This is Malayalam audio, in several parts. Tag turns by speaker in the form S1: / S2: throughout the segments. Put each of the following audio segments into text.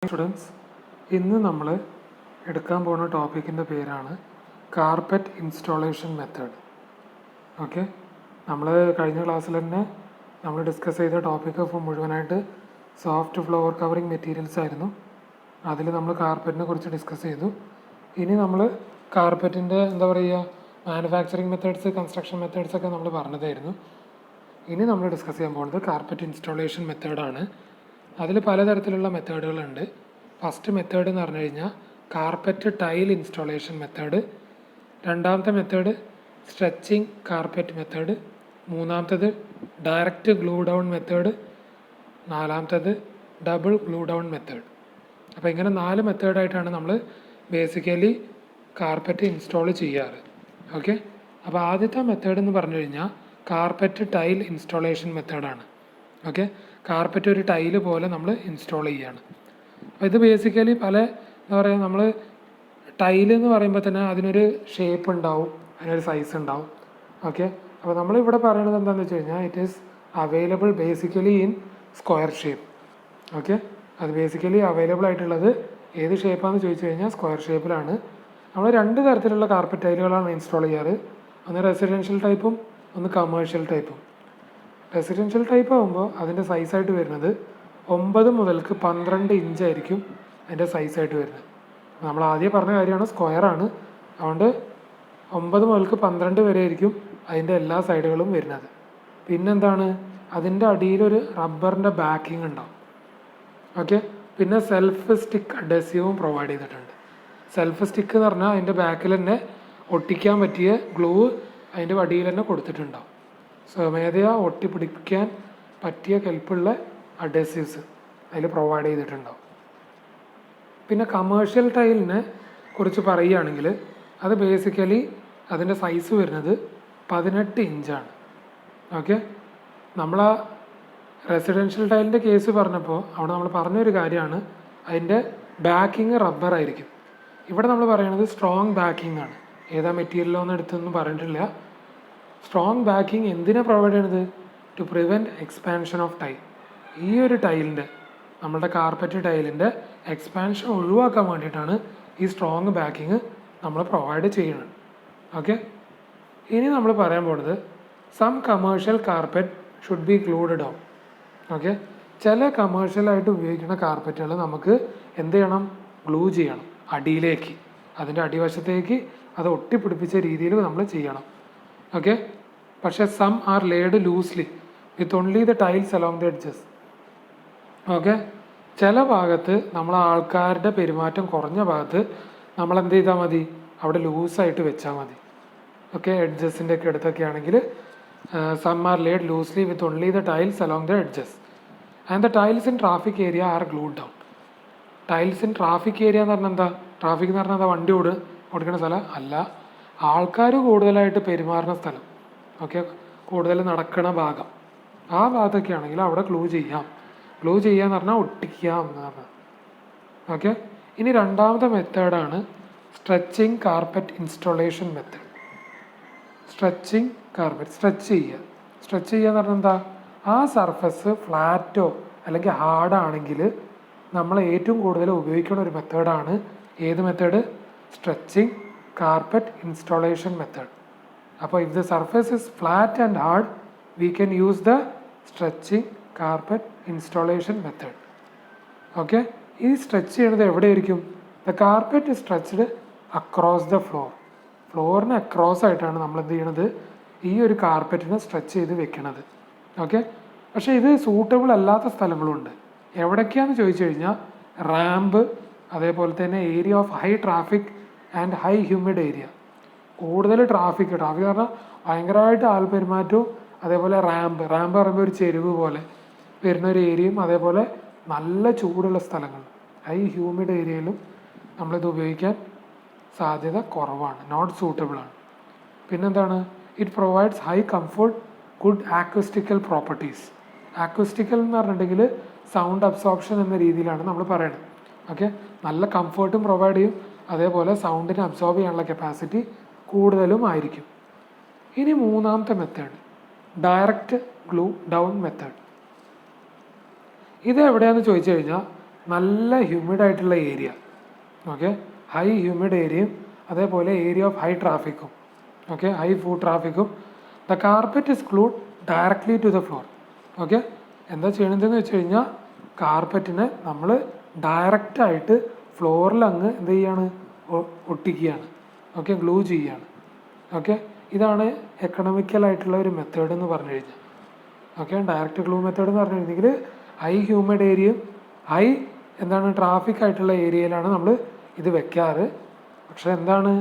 S1: സ്റ്റുഡൻസ്, ഇന്ന് നമ്മൾ എടുക്കാൻ പോകുന്ന ടോപ്പിക്കിൻ്റെ പേരാണ് കാർപ്പറ്റ് ഇൻസ്റ്റാളേഷൻ മെത്തേഡ്. ഓക്കെ, നമ്മൾ കഴിഞ്ഞ ക്ലാസ്സിൽ തന്നെ നമ്മൾ ഡിസ്കസ് ചെയ്ത ടോപ്പിക്ക് മുഴുവനായിട്ട് സോഫ്റ്റ് ഫ്ലോർ കവറിങ് മെറ്റീരിയൽസ് ആയിരുന്നു. അതിൽ നമ്മൾ കാർപ്പറ്റിനെ കുറിച്ച് ഡിസ്കസ് ചെയ്തു. ഇനി നമ്മൾ കാർപ്പറ്റിൻ്റെ മാനുഫാക്ചറിങ് മെത്തേഡ്സ്, കൺസ്ട്രക്ഷൻ മെത്തേഡ്സ് ഒക്കെ നമ്മൾ പറഞ്ഞതായിരുന്നു. ഇനി നമ്മൾ ഡിസ്കസ് ചെയ്യാൻ പോകുന്നത് കാർപ്പറ്റ് ഇൻസ്റ്റാളേഷൻ മെത്തേഡാണ്. അതിൽ പലതരത്തിലുള്ള മെത്തേഡുകളുണ്ട്. ഫസ്റ്റ് മെത്തേഡ് എന്ന് പറഞ്ഞു കഴിഞ്ഞാൽ കാർപ്പറ്റ് ടൈൽ ഇൻസ്റ്റാളേഷൻ മെത്തേഡ്. രണ്ടാമത്തെ മെത്തേഡ് സ്ട്രെച്ചിങ് കാർപ്പറ്റ് മെത്തേഡ്. മൂന്നാമത്തത് ഡയറക്റ്റ് ഗ്ലൂ ഡൗൺ മെത്തേഡ്. നാലാമത്തത് ഡബിൾ ഗ്ലൂ ഡൗൺ മെത്തേഡ്. അപ്പോൾ ഇങ്ങനെ 4 മെത്തേഡായിട്ടാണ് നമ്മൾ ബേസിക്കലി കാർപ്പറ്റ് ഇൻസ്റ്റാൾ ചെയ്യാറ്. ഓക്കെ, അപ്പോൾ ആദ്യത്തെ മെത്തേഡ് എന്ന് പറഞ്ഞു കഴിഞ്ഞാൽ കാർപ്പറ്റ് ടൈൽ ഇൻസ്റ്റാളേഷൻ മെത്തേഡാണ്. ഓക്കെ, കാർപ്പറ്റ് ഒരു ടൈല് പോലെ നമ്മൾ ഇൻസ്റ്റാൾ ചെയ്യുകയാണ്. അപ്പോൾ ഇത് ബേസിക്കലി നമ്മൾ ടൈല് എന്ന് പറയുമ്പോൾ തന്നെ അതിനൊരു ഷേപ്പ് ഉണ്ടാവും, അതിനൊരു സൈസ് ഉണ്ടാവും. ഓക്കെ, അപ്പോൾ നമ്മളിവിടെ പറയുന്നത് എന്താണെന്ന് വെച്ച് കഴിഞ്ഞാൽ it is available basically in square shape. Okay, അത് ബേസിക്കലി അവൈലബിൾ ആയിട്ടുള്ളത് ഏത് ഷേപ്പാണെന്ന് ചോദിച്ചു കഴിഞ്ഞാൽ സ്ക്വയർ ഷേപ്പിലാണ്. നമ്മൾ 2 തരത്തിലുള്ള കാർപ്പറ്റ് ടൈലുകളാണ് ഇൻസ്റ്റാൾ ചെയ്യാറ്. ഒന്ന് റെസിഡൻഷ്യൽ ടൈപ്പും ഒന്ന് കമേഴ്ഷ്യൽ ടൈപ്പും. റെസിഡൻഷ്യൽ ടൈപ്പ് ആകുമ്പോൾ അതിൻ്റെ സൈസായിട്ട് വരുന്നത് 9 മുതൽക്ക് 12 ഇഞ്ചായിരിക്കും അതിൻ്റെ സൈസായിട്ട് വരുന്നത്. നമ്മൾ ആദ്യം പറഞ്ഞ കാര്യമാണ്, സ്ക്വയറാണ്. അതുകൊണ്ട് 9 മുതൽക്ക് 12 വരെ ആയിരിക്കും അതിൻ്റെ എല്ലാ സൈഡുകളും വരുന്നത്. പിന്നെന്താണ്, അതിൻ്റെ അടിയിലൊരു റബ്ബറിൻ്റെ ബാക്കിംഗ് ഉണ്ടാവും. ഓക്കെ, പിന്നെ സെൽഫ് സ്റ്റിക്ക് അഡ്ഹസീവും പ്രൊവൈഡ് ചെയ്തിട്ടുണ്ട്. സെൽഫ് സ്റ്റിക്ക് എന്ന് പറഞ്ഞാൽ അതിൻ്റെ ബാക്കിൽ തന്നെ ഒട്ടിക്കാൻ പറ്റിയ ഗ്ലൂ അതിൻ്റെ അടിയിൽ തന്നെ കൊടുത്തിട്ടുണ്ടാവും. സ്വമേധയാ ഒട്ടിപ്പിടിക്കാൻ പറ്റിയ കെൽപ്പുള്ള അഡ്ഹസീവ്സ് അതിൽ പ്രൊവൈഡ് ചെയ്തിട്ടുണ്ടാവും. പിന്നെ കമേഴ്ഷ്യൽ ടൈലിനെ കുറിച്ച് പറയുകയാണെങ്കിൽ അത് ബേസിക്കലി അതിൻ്റെ സൈസ് വരുന്നത് 18 ഇഞ്ചാണ്. ഓക്കെ, നമ്മൾ ആ റെസിഡൻഷ്യൽ ടൈലിൻ്റെ കേസ് പറഞ്ഞപ്പോൾ അവിടെ നമ്മൾ പറഞ്ഞൊരു കാര്യമാണ് അതിൻ്റെ ബാക്കിങ് റബ്ബറായിരിക്കും. ഇവിടെ നമ്മൾ പറയുന്നത് സ്ട്രോങ് ബാക്കിംഗ് ആണ്. ഏതാ മെറ്റീരിയലോ എന്ന് എടുത്തൊന്നും പറഞ്ഞിട്ടില്ല. സ്ട്രോങ് ബാക്കിംഗ് എന്തിനാ പ്രൊവൈഡ് ചെയ്യണത്? To prevent expansion of tile. ഈ ഒരു ടൈലിൻ്റെ, നമ്മളുടെ കാർപ്പറ്റ് ടൈലിൻ്റെ എക്സ്പാൻഷൻ ഒഴിവാക്കാൻ വേണ്ടിയിട്ടാണ് ഈ സ്ട്രോങ് ബാക്കിങ് നമ്മൾ പ്രൊവൈഡ് ചെയ്യുന്നത്. ഓക്കെ, ഇനി നമ്മൾ പറയാൻ പോകുന്നത് some commercial carpet should be glued down. Okay, ചില കമേഴ്ഷ്യലായിട്ട് ഉപയോഗിക്കുന്ന കാർപ്പറ്റുകൾ നമുക്ക് എന്ത് ചെയ്യണം? ഗ്ലൂ ചെയ്യണം അടിയിലേക്ക്, അതിൻ്റെ അടിവശത്തേക്ക് അത് ഒട്ടിപ്പിടിപ്പിച്ച രീതിയിൽ നമ്മൾ ചെയ്യണം. ഓക്കെ, പക്ഷേ some are laid loosely with only the tiles along the edges. Okay, ചില ഭാഗത്ത് നമ്മൾ ആൾക്കാരുടെ പെരുമാറ്റം കുറഞ്ഞ ഭാഗത്ത് നമ്മൾ എന്ത് ചെയ്താൽ മതി? അവിടെ ലൂസായിട്ട് വെച്ചാൽ മതി. ഓക്കെ, എഡ്ജസിൻ്റെ ഒക്കെ അടുത്തൊക്കെ ആണെങ്കിൽ some are laid loosely with only the tiles along the edges and the tiles in traffic area are glued down. Tiles in traffic area എന്ന് പറഞ്ഞാൽ എന്താ? ട്രാഫിക് എന്ന് പറഞ്ഞാൽ എന്താ? വണ്ടി ഓടിക്കുന്ന സ്ഥലം അല്ല, ആൾക്കാർ കൂടുതലായിട്ട് പെരുമാറുന്ന സ്ഥലം. ഓക്കെ, കൂടുതൽ നടക്കുന്ന ഭാഗം, ആ ഭാഗത്തൊക്കെ ആണെങ്കിൽ അവിടെ ഗ്ലൂ ചെയ്യാം. ഗ്ലൂ ചെയ്യാന്ന് പറഞ്ഞാൽ ഒട്ടിക്കാം എന്ന് പറഞ്ഞാൽ. ഓക്കെ, ഇനി രണ്ടാമത്തെ മെത്തേഡാണ് stretching carpet installation method. Stretching carpet, stretch ചെയ്യുക എന്ന് പറഞ്ഞാൽ എന്താ? ആ സർഫസ് ഫ്ലാറ്റോ അല്ലെങ്കിൽ ഹാർഡാണെങ്കിൽ നമ്മൾ ഏറ്റവും കൂടുതൽ ഉപയോഗിക്കുന്ന ഒരു മെത്തേഡാണ് ഏത് method? Stretching carpet installation method. അപ്പോൾ if the surface is flat and hard we can use the stretching carpet installation method. Okay, ഈ സ്ട്രെച്ച് ചെയ്യണത് എവിടെയായിരിക്കും? The carpet is stretched across the floor. ഫ്ലോറിന് അക്രോസ് ആയിട്ടാണ് നമ്മൾ എന്ത് ചെയ്യണത്? ഈ ഒരു കാർപ്പറ്റിനെ സ്ട്രെച്ച് ചെയ്ത് വെക്കണത്. ഓക്കെ, പക്ഷേ ഇത് സൂട്ടബിൾ അല്ലാത്ത സ്ഥലങ്ങളുണ്ട്. എവിടേക്കാന്ന് ചോദിച്ചു കഴിഞ്ഞാൽ റാമ്പ്, അതേപോലെ തന്നെ area of high traffic and high humid area. കൂടുതൽ ട്രാഫിക് പറഞ്ഞാൽ ഭയങ്കരമായിട്ട് ആൾപെരുമാറ്റവും, അതേപോലെ റാമ്പ് പറയുമ്പോൾ ഒരു ചെരുവ് പോലെ വരുന്ന ഒരു ഏരിയയും, അതേപോലെ നല്ല ചൂടുള്ള സ്ഥലങ്ങൾ, ഹൈ ഹ്യൂമിഡ് ഏരിയയിലും നമ്മളിത് ഉപയോഗിക്കാൻ സാധ്യത കുറവാണ്, നോട്ട് സൂട്ടബിൾ ആണ്. പിന്നെന്താണ്? It provides high comfort, good acoustical properties. Acoustical എന്ന് പറഞ്ഞിട്ടുണ്ടെങ്കിൽ സൗണ്ട് അബ്സോർപ്ഷൻ എന്ന രീതിയിലാണ് നമ്മൾ പറയുന്നത്. ഓക്കെ, നല്ല കംഫർട്ടും പ്രൊവൈഡ് ചെയ്യും, അതേപോലെ സൗണ്ടിനെ അബ്സോർബ് ചെയ്യാനുള്ള കപ്പാസിറ്റി കൂടുതലും ആയിരിക്കും. ഇനി മൂന്നാമത്തെ method direct glue down method. ഇത് എവിടെയാണെന്ന് ചോദിച്ചു കഴിഞ്ഞാൽ നല്ല ഹ്യൂമിഡ് ആയിട്ടുള്ള ഏരിയ, ഓക്കെ, ഹൈ ഹ്യൂമിഡ് ഏരിയയും അതേപോലെ ഏരിയ ഓഫ് ഹൈ ട്രാഫിക്കും, ഓക്കെ, ഹൈ ഫുഡ് ട്രാഫിക്കും. The carpet is glued directly to the floor. Okay, എന്താ ചെയ്യണതെന്ന് വെച്ച് കഴിഞ്ഞാൽ കാർപ്പറ്റിനെ നമ്മൾ ഡയറക്റ്റായിട്ട് ഫ്ലോറിൽ അങ്ങ് എന്ത് ചെയ്യാണ്, ഒട്ടിക്കുകയാണ്, ഓക്കെ, ഗ്ലൂ ചെയ്യുകയാണ്. ഓക്കെ, ഇതാണ് എക്കണോമിക്കലായിട്ടുള്ള ഒരു മെത്തേഡ് എന്ന് പറഞ്ഞു കഴിഞ്ഞാൽ. ഓക്കെ, ഡയറക്റ്റ് ഗ്ലൂ മെത്തേഡ് എന്ന് പറഞ്ഞു കഴിഞ്ഞെങ്കിൽ ഹൈ ഹ്യൂമിഡ് ഏരിയയും ഹൈ എന്താണ് ട്രാഫിക് ആയിട്ടുള്ള ഏരിയയിലാണ് നമ്മൾ ഇത് വെക്കാറ്. പക്ഷേ എന്താണ്,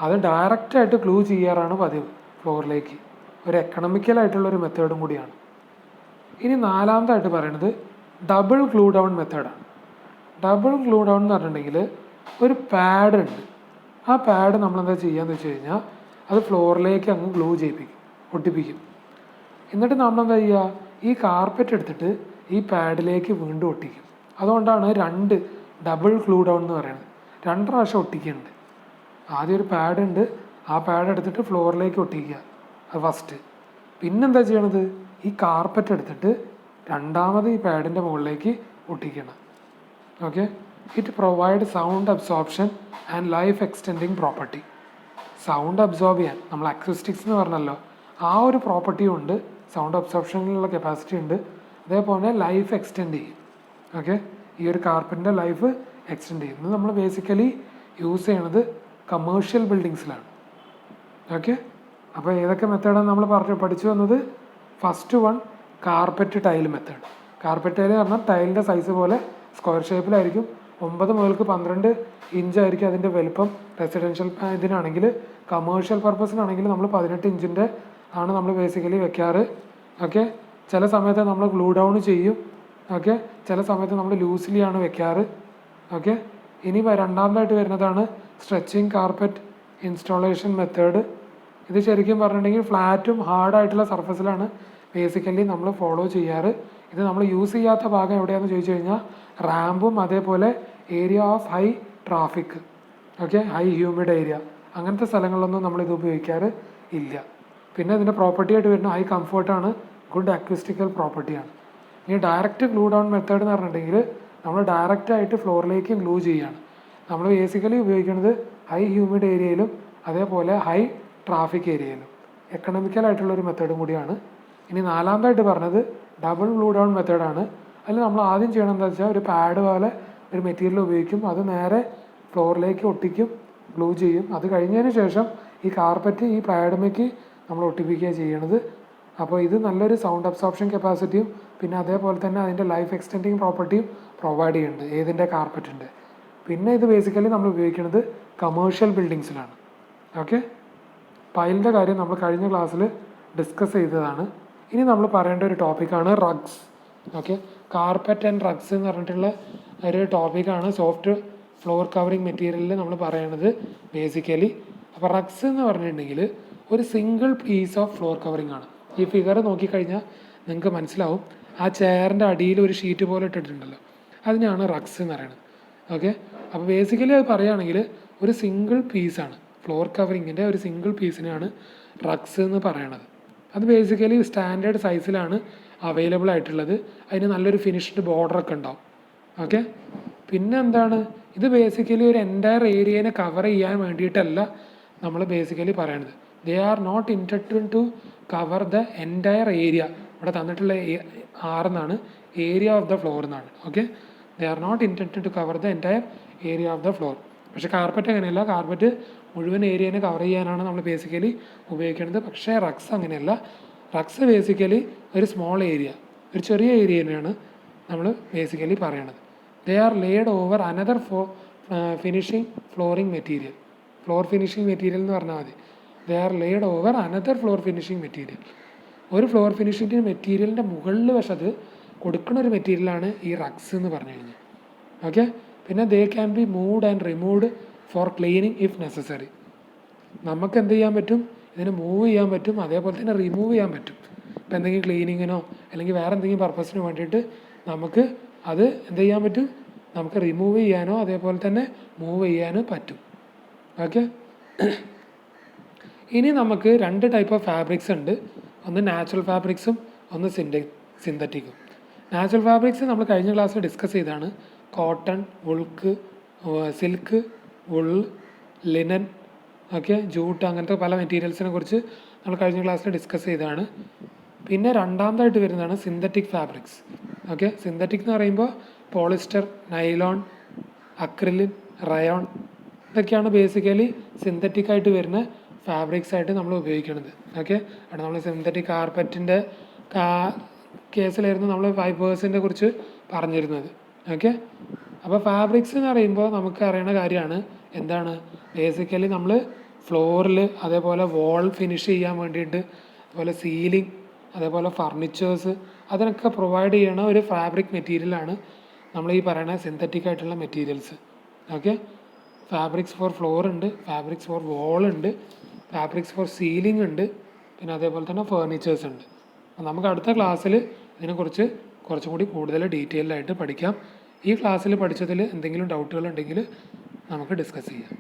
S1: അത് ഡയറക്റ്റായിട്ട് ഗ്ലൂ ചെയ്യാറാണ് പതിവ് ഫ്ലോറിലേക്ക്. ഒരു എക്കണോമിക്കലായിട്ടുള്ളൊരു മെത്തേഡും കൂടിയാണ്. ഇനി നാലാമതായിട്ട് പറയുന്നത് ഡബിൾ ഗ്ലൂ ഡൗൺ മെത്തേഡാണ്. ഡബിൾ ഗ്ലൂ ഡൗൺ എന്ന് പറഞ്ഞിട്ടുണ്ടെങ്കിൽ ഒരു പാഡ് ഉണ്ട്. ആ പാഡ് നമ്മളെന്താ ചെയ്യാന്ന് വെച്ച് കഴിഞ്ഞാൽ അത് ഫ്ലോറിലേക്ക് അങ്ങ് ഗ്ലൂ ചെയ്യിപ്പിക്കും, ഒട്ടിപ്പിക്കും. എന്നിട്ട് നമ്മളെന്താ ചെയ്യുക, ഈ കാർപ്പറ്റ് എടുത്തിട്ട് ഈ പാഡിലേക്ക് വീണ്ടും ഒട്ടിക്കും. അതുകൊണ്ടാണ് ഡബിൾ ഗ്ലൂ ഡൗൺ എന്ന് പറയുന്നത്. 2 പ്രാവശ്യം ഒട്ടിക്കുന്നുണ്ട്. ആദ്യം ഒരു പാഡ് ഉണ്ട്, ആ പാഡ് എടുത്തിട്ട് ഫ്ലോറിലേക്ക് ഒട്ടിക്കുക, അത് ഫസ്റ്റ്. പിന്നെന്താ ചെയ്യണത്, ഈ കാർപ്പറ്റ് എടുത്തിട്ട് രണ്ടാമത് ഈ പാഡിൻ്റെ മുകളിലേക്ക് ഒട്ടിക്കണം. Okay, it provide sound absorption and life extending property. Sound absorb ചെയ്യാൻ നമ്മൾ അക്യൂസ്റ്റിക്സ് എന്ന് പറഞ്ഞല്ലോ, ആ ഒരു പ്രോപ്പർട്ടിയും ഉണ്ട്, സൗണ്ട് അബ്സോർപ്ഷനിലുള്ള കപ്പാസിറ്റി ഉണ്ട്. അതേപോലെ ലൈഫ് എക്സ്റ്റെൻഡ് ചെയ്യും. ഓക്കെ, ഈ ഒരു കാർപ്പറ്റിൻ്റെ ലൈഫ് എക്സ്റ്റെൻഡ് ചെയ്യും. ഇത് നമ്മൾ ബേസിക്കലി യൂസ് ചെയ്യണത് കമേഴ്ഷ്യൽ ബിൽഡിങ്സിലാണ്. ഓക്കെ, അപ്പോൾ ഏതൊക്കെ മെത്തേഡാണ് നമ്മൾ പഠിച്ചു വന്നത്? First one carpet tile method. Carpet tile പറഞ്ഞാൽ ടൈലിൻ്റെ സൈസ് പോലെ സ്ക്വയർ ഷേപ്പിലായിരിക്കും. 9 മുതൽ 12 ഇഞ്ചായിരിക്കും അതിൻ്റെ വലുപ്പം. റെസിഡൻഷ്യൽ ഇതിനാണെങ്കിൽ, കമേഴ്ഷ്യൽ പർപ്പസിനാണെങ്കിൽ നമ്മൾ 18 ഇഞ്ചിൻ്റെ ആണ് നമ്മൾ ബേസിക്കലി വെക്കാറ്. ഓക്കെ, ചില സമയത്ത് നമ്മൾ ഗ്ലൂ ഡൗൺ ചെയ്യും. ഓക്കെ, ചില സമയത്ത് നമ്മൾ ലൂസ്ലിയാണ് വെക്കാറ്. ഓക്കെ, ഇനി രണ്ടാമതായിട്ട് വരുന്നതാണ് സ്ട്രെച്ചിങ് കാർപ്പറ്റ് ഇൻസ്റ്റാളേഷൻ മെത്തേഡ്. ഇത് ശരിക്കും പറഞ്ഞിട്ടുണ്ടെങ്കിൽ ഫ്ലാറ്റും ഹാർഡായിട്ടുള്ള സർഫസിലാണ് ബേസിക്കലി നമ്മൾ ഫോളോ ചെയ്യാറ്. ഇത് നമ്മൾ യൂസ് ചെയ്യാത്ത ഭാഗം എവിടെയാണെന്ന് ചോദിച്ചു കഴിഞ്ഞാൽ റാമ്പും അതേപോലെ area of high traffic, okay, high humid area, അങ്ങനത്തെ സ്ഥലങ്ങളിലൊന്നും നമ്മളിത് ഉപയോഗിക്കാറ് ഇല്ല. പിന്നെ ഇതിൻ്റെ പ്രോപ്പർട്ടി ആയിട്ട് വരുന്ന ഹൈ കംഫർട്ടാണ്, ഗുഡ് അക്യൂസ്റ്റിക്കൽ പ്രോപ്പർട്ടിയാണ്. ഇനി ഡയറക്റ്റ് ഗ്ലൂ ഡൗൺ മെത്തേഡ് എന്ന് പറഞ്ഞിട്ടുണ്ടെങ്കിൽ നമ്മൾ ഡയറക്റ്റായിട്ട് ഫ്ലോറിലേക്ക് ഗ്ലൂ ചെയ്യുകയാണ്. നമ്മൾ ബേസിക്കലി ഉപയോഗിക്കുന്നത് ഹൈ ഹ്യൂമിഡ് ഏരിയയിലും അതേപോലെ ഹൈ ട്രാഫിക് ഏരിയയിലും. എക്കണോമിക്കലായിട്ടുള്ളൊരു മെത്തേഡും കൂടിയാണ്. ഇനി നാലാമതായിട്ട് പറഞ്ഞത് ഡബിൾ ഗ്ലൂ ഡൗൺ മെത്തേഡാണ്. അതിൽ നമ്മൾ ആദ്യം ചെയ്യണം എന്താ വെച്ചാൽ ഒരു പാഡ് പോലെ ഒരു മെറ്റീരിയൽ ഉപയോഗിക്കും, അത് നേരെ ഫ്ലോറിലേക്ക് ഒട്ടിക്കും, ഗ്ലൂ ചെയ്യും. അത് കഴിഞ്ഞതിന് ശേഷം ഈ കാർപ്പറ്റ് ഈ പാഡുമേക്ക് നമ്മൾ ഒട്ടിപ്പിക്കുക ചെയ്യണത്. അപ്പോൾ ഇത് നല്ലൊരു സൗണ്ട് അബ്സോർപ്ഷൻ കപ്പാസിറ്റിയും പിന്നെ അതേപോലെ തന്നെ അതിൻ്റെ ലൈഫ് എക്സ്റ്റെൻഡിങ് പ്രോപ്പർട്ടിയും പ്രൊവൈഡ് ചെയ്യുന്നുണ്ട് ഏതിൻ്റെ, കാർപ്പറ്റിൻ്റെ. പിന്നെ ഇത് ബേസിക്കലി നമ്മൾ ഉപയോഗിക്കുന്നത് കമേഴ്ഷ്യൽ ബിൽഡിങ്സിലാണ്. ഓക്കെ, പൈലിൻ്റെ കാര്യം നമ്മൾ കഴിഞ്ഞ ക്ലാസ്സിൽ ഡിസ്കസ് ചെയ്തതാണ്. ഇനി നമ്മൾ പറയേണ്ട ഒരു ടോപ്പിക്കാണ് rugs. Okay, carpet and rugs എന്ന് പറഞ്ഞിട്ടുള്ള ഒരു ടോപ്പിക്കാണ് സോഫ്റ്റ് ഫ്ലോർ കവറിങ് മെറ്റീരിയലിൽ നമ്മൾ പറയണത് ബേസിക്കലി. അപ്പോൾ റഗ്സ് എന്ന് പറഞ്ഞിട്ടുണ്ടെങ്കിൽ ഒരു single piece of floor covering ആണ്. ഈ ഫിഗർ നോക്കിക്കഴിഞ്ഞാൽ നിങ്ങൾക്ക് മനസ്സിലാവും, ആ ചെയറിൻ്റെ അടിയിൽ ഒരു ഷീറ്റ് പോലെ ഇട്ടിട്ടുണ്ടല്ലോ, അതിനാണ് റഗ്സ് എന്ന് പറയുന്നത്. ഓക്കെ, അപ്പോൾ ബേസിക്കലി അത് പറയുകയാണെങ്കിൽ ഒരു സിംഗിൾ പീസാണ്, ഫ്ലോർ കവറിങ്ങിൻ്റെ ഒരു സിംഗിൾ പീസിനെയാണ് റഗ്സ് എന്ന് പറയണത്. അത് ബേസിക്കലി സ്റ്റാൻഡേർഡ് സൈസിലാണ് അവൈലബിൾ ആയിട്ടുള്ളത്. അതിന് നല്ലൊരു ഫിനിഷ്ഡ് ബോർഡറൊക്കെ ഉണ്ടാവും. ഓക്കെ, പിന്നെ എന്താണ്, ഇത് ബേസിക്കലി ഒരു എൻറ്റയർ ഏരിയനെ കവർ ചെയ്യാൻ വേണ്ടിയിട്ടല്ല നമ്മൾ ബേസിക്കലി പറയണത്. They are not intend to cover the entire area. ഇവിടെ തന്നിട്ടുള്ള ആറെന്നാണ്, ഏരിയ ഓഫ് ദ ഫ്ലോർ എന്നാണ്. Okay, they are not intend to cover the entire area of the floor. പക്ഷേ കാർപ്പറ്റ് അങ്ങനെയല്ല, കാർപ്പറ്റ് മുഴുവൻ ഏരിയനെ കവർ ചെയ്യാനാണ് നമ്മൾ ബേസിക്കലി ഉപയോഗിക്കുന്നത്. പക്ഷേ റഗ്സ് അങ്ങനെയല്ല. റഗ്സ് ബേസിക്കലി ഒരു സ്മോൾ ഏരിയ, ഒരു ചെറിയ ഏരിയനെയാണ് നമ്മൾ ബേസിക്കലി പറയണത്. They R laid over another finishing flooring material. Floor finishing material എന്ന് പറഞ്ഞാൽ മതി. They are laid over another floor finishing material. ഒരു ഫ്ലോർ ഫിനിഷിംഗ് മെറ്റീരിയലിൻ്റെ മുകളിൽ വശത്ത് കൊടുക്കുന്ന ഒരു മെറ്റീരിയലാണ് ഈ റഗ്സ് എന്ന് പറഞ്ഞു കഴിഞ്ഞാൽ. ഓക്കെ, പിന്നെ they can be moved and removed four cleaning if necessary. നമുക്ക് എന്ത് ചെയ്യാൻ പറ്റും, ഇതിനെ മൂവ് ചെയ്യാൻ പറ്റും, അതേപോലെ തന്നെ റിമൂവ് ചെയ്യാൻ പറ്റും. ഇപ്പോൾ എന്തെങ്കിലും ക്ലീനിങ്ങിനോ അല്ലെങ്കിൽ വേറെ എന്തെങ്കിലും പർപ്പസിന് വേണ്ടിയിട്ട് നമുക്ക് അത് എന്ത് ചെയ്യാൻ പറ്റും, നമുക്ക് റിമൂവ് ചെയ്യാനോ അതേപോലെ തന്നെ മൂവ് ചെയ്യാനോ പറ്റും. ഓക്കെ, ഇനി നമുക്ക് 2 ടൈപ്പ് ഓഫ് ഫാബ്രിക്സ് ഉണ്ട്. ഒന്ന് നാച്ചുറൽ ഫാബ്രിക്സും ഒന്ന് സിന്തറ്റിക്കും. നാച്ചുറൽ ഫാബ്രിക്സ് നമ്മൾ കഴിഞ്ഞ ക്ലാസ്സിൽ ഡിസ്കസ് ചെയ്താണ്. കോട്ടൺ, വുൾക്ക്, silk, wool, linen, okay, jute, അങ്ങനത്തെ പല മെറ്റീരിയൽസിനെ കുറിച്ച് നമ്മൾ കഴിഞ്ഞ ക്ലാസ്സിൽ ഡിസ്കസ് ചെയ്തതാണ്. പിന്നെ രണ്ടാമതായിട്ട് വരുന്നതാണ് സിന്തറ്റിക് ഫാബ്രിക്സ്. ഓക്കെ, സിന്തറ്റിക് എന്ന് പറയുമ്പോൾ പോളിസ്റ്റർ, നൈലോൺ, അക്രിലിൻ, റയോൺ, ഇതൊക്കെയാണ് ബേസിക്കലി സിന്തറ്റിക് ആയിട്ട് വരുന്ന ഫാബ്രിക്സ് ആയിട്ട് നമ്മൾ ഉപയോഗിക്കുന്നത്. ഓക്കെ, അവിടെ നമ്മൾ സിന്തറ്റിക് കാർപ്പറ്റിൻ്റെ കേസിലായിരുന്നു നമ്മൾ ഫൈബേഴ്സിനെ കുറിച്ച് പറഞ്ഞിരുന്നത്. ഓക്കെ, അപ്പോൾ ഫാബ്രിക്സ് എന്ന് പറയുമ്പോൾ നമുക്ക് അറിയണ കാര്യമാണ് എന്താണ്, ബേസിക്കലി നമ്മൾ ഫ്ലോറിൽ, അതേപോലെ വാൾ ഫിനിഷ് ചെയ്യാൻ വേണ്ടിയിട്ട്, അതുപോലെ സീലിംഗ്, അതേപോലെ ഫർണിച്ചേഴ്സ്, അതിനൊക്കെ പ്രൊവൈഡ് ചെയ്യണ ഒരു ഫാബ്രിക് മെറ്റീരിയലാണ് നമ്മൾ ഈ പറയുന്ന സിന്തറ്റിക് ആയിട്ടുള്ള materials. Okay, fabrics for floor ഉണ്ട്, ഫാബ്രിക്സ് ഫോർ വാൾ ഉണ്ട്, ഫാബ്രിക്സ് ഫോർ സീലിംഗ് ഉണ്ട്, പിന്നെ അതേപോലെ തന്നെ ഫർണിച്ചേഴ്സ് ഉണ്ട്. അപ്പോൾ നമുക്ക് അടുത്ത ക്ലാസ്സിൽ ഇതിനെക്കുറിച്ച് കുറച്ചും കൂടി കൂടുതൽ ഡീറ്റെയിൽഡായിട്ട് പഠിക്കാം. ഈ ക്ലാസ്സിൽ പഠിച്ചതിൽ എന്തെങ്കിലും ഡൗട്ടുകൾ ഉണ്ടെങ്കിൽ നമുക്ക് ഡിസ്കസ് ചെയ്യാം.